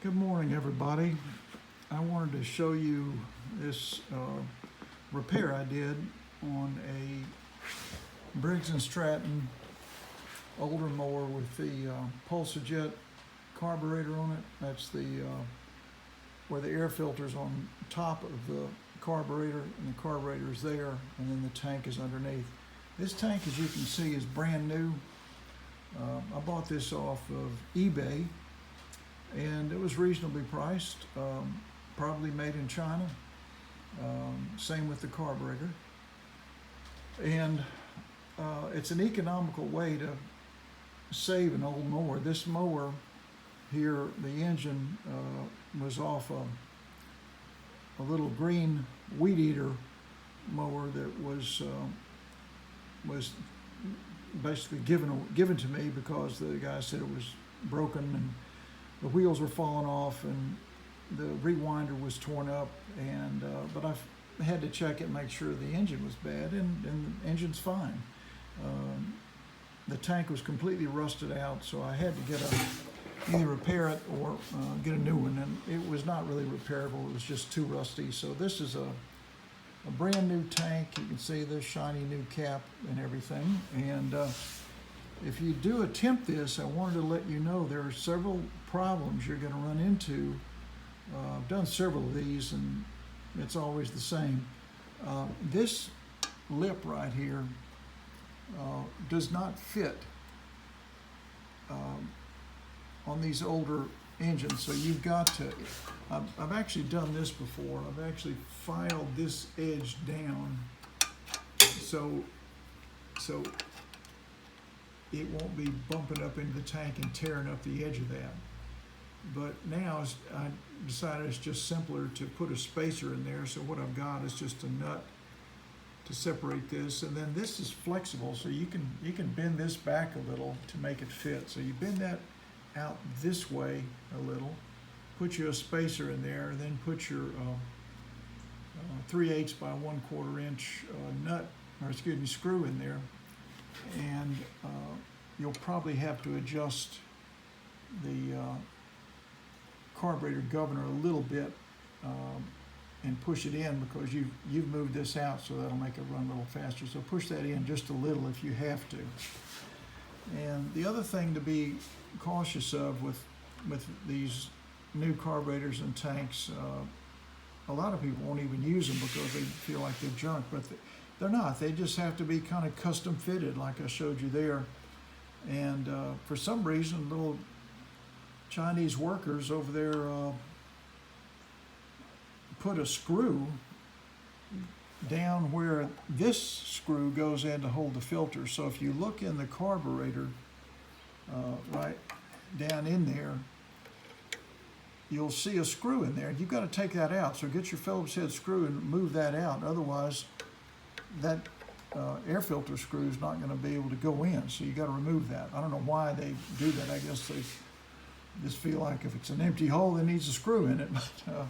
Good morning, everybody. I wanted to show you this repair I did on a Briggs Stratton older mower with the Pulsajet carburetor on it. That's the where the air filter's on top of the carburetor, and the carburetor is there, and then the tank is underneath. This tank, as you can see, is brand new. I bought this off of eBay, and it was reasonably priced, probably made in China. Same with the carburetor. And it's an economical way to save an old mower. This mower here, the engine was off a little green weed eater mower that was basically given to me because the guy said it was broken and the wheels were falling off and the rewinder was torn up, and but I had to check it and make sure the engine was bad, and the engine's fine. The tank was completely rusted out, so I had to either repair it or get a new one, and it was not really repairable. It was just too rusty. So this is a brand new tank. You can see the shiny new cap and everything. And if you do attempt this, I wanted to let you know there are several problems you're going to run into. I've done several of these, and it's always the same. This lip right here does not fit on these older engines, so you've got to, I've actually done this before. I've actually filed this edge down so it won't be bumping up into the tank and tearing up the edge of that. But now I decided it's just simpler to put a spacer in there, so what I've got is just a nut to separate this, and then this is flexible, so you can bend this back a little to make it fit. So you bend that out this way a little, put you a spacer in there, and then put your 3/8 by 1/4 inch screw in there, and you'll probably have to adjust the carburetor governor a little bit and push it in, because you've moved this out, so that'll make it run a little faster. So push that in just a little if you have to. And the other thing to be cautious of with these new carburetors and tanks, a lot of people won't even use them because they feel like they're junk, but they're not. They just have to be kind of custom fitted, like I showed you there. And for some reason, little Chinese workers over there put a screw down where this screw goes in to hold the filter. So if you look in the carburetor, right down in there, you'll see a screw in there. You've got to take that out. So get your Phillips head screw and move that out. Otherwise, that air filter screw is not going to be able to go in. So you got to remove that. I don't know why they do that. I guess they just feel like if it's an empty hole, it needs a screw in it. But,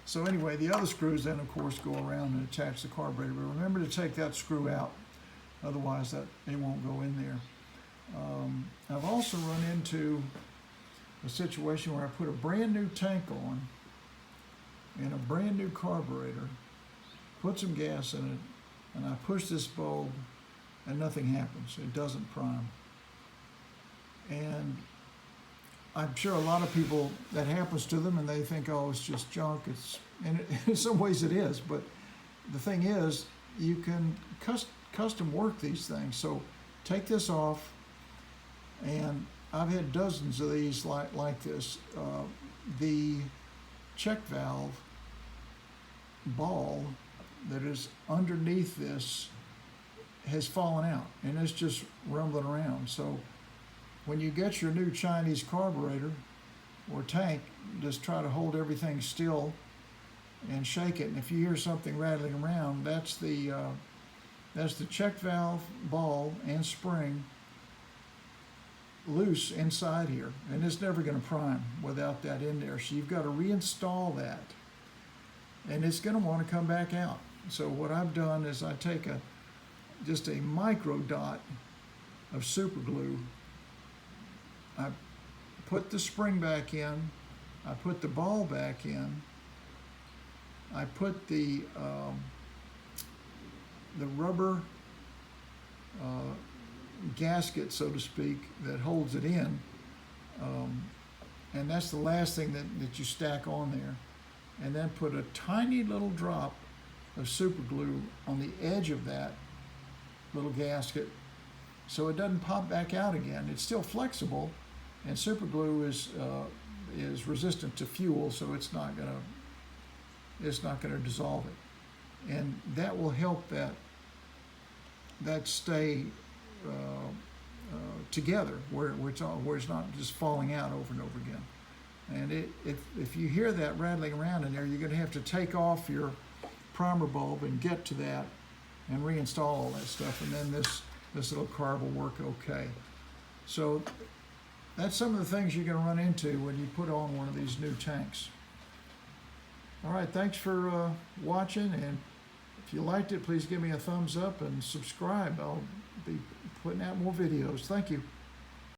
so anyway, the other screws then, of course, go around and attach the carburetor. But remember to take that screw out. Otherwise, it won't go in there. I've also run into a situation where I put a brand new tank on and a brand new carburetor, put some gas in it, and I push this bulb and nothing happens. It doesn't prime. And I'm sure a lot of people, that happens to them and they think, oh, it's just junk. And in some ways it is, but the thing is, you can custom work these things. So take this off, and I've had dozens of these like this. The check valve ball that is underneath this has fallen out, and it's just rumbling around. So when you get your new Chinese carburetor or tank, just try to hold everything still and shake it. And if you hear something rattling around, that's the check valve ball and spring loose inside here, and it's never going to prime without that in there. So you've got to reinstall that, and it's going to want to come back out. So what I've done is I take just a micro dot of super glue. I put the spring back in, I put the ball back in. I put the rubber gasket, so to speak, that holds it in, and that's the last thing that you stack on there. And then put a tiny little drop of super glue on the edge of that little gasket so it doesn't pop back out again. It's still flexible, and super glue is resistant to fuel, so it's not gonna dissolve it, and that will help that stay together where it's not just falling out over and over again. And if you hear that rattling around in there, you're going to have to take off your primer bulb and get to that and reinstall all that stuff, and then this little carb will work okay. So that's some of the things you're going to run into when you put on one of these new tanks. All right, thanks for watching, and if you liked it, please give me a thumbs up and subscribe. I'll be putting out more videos. Thank you.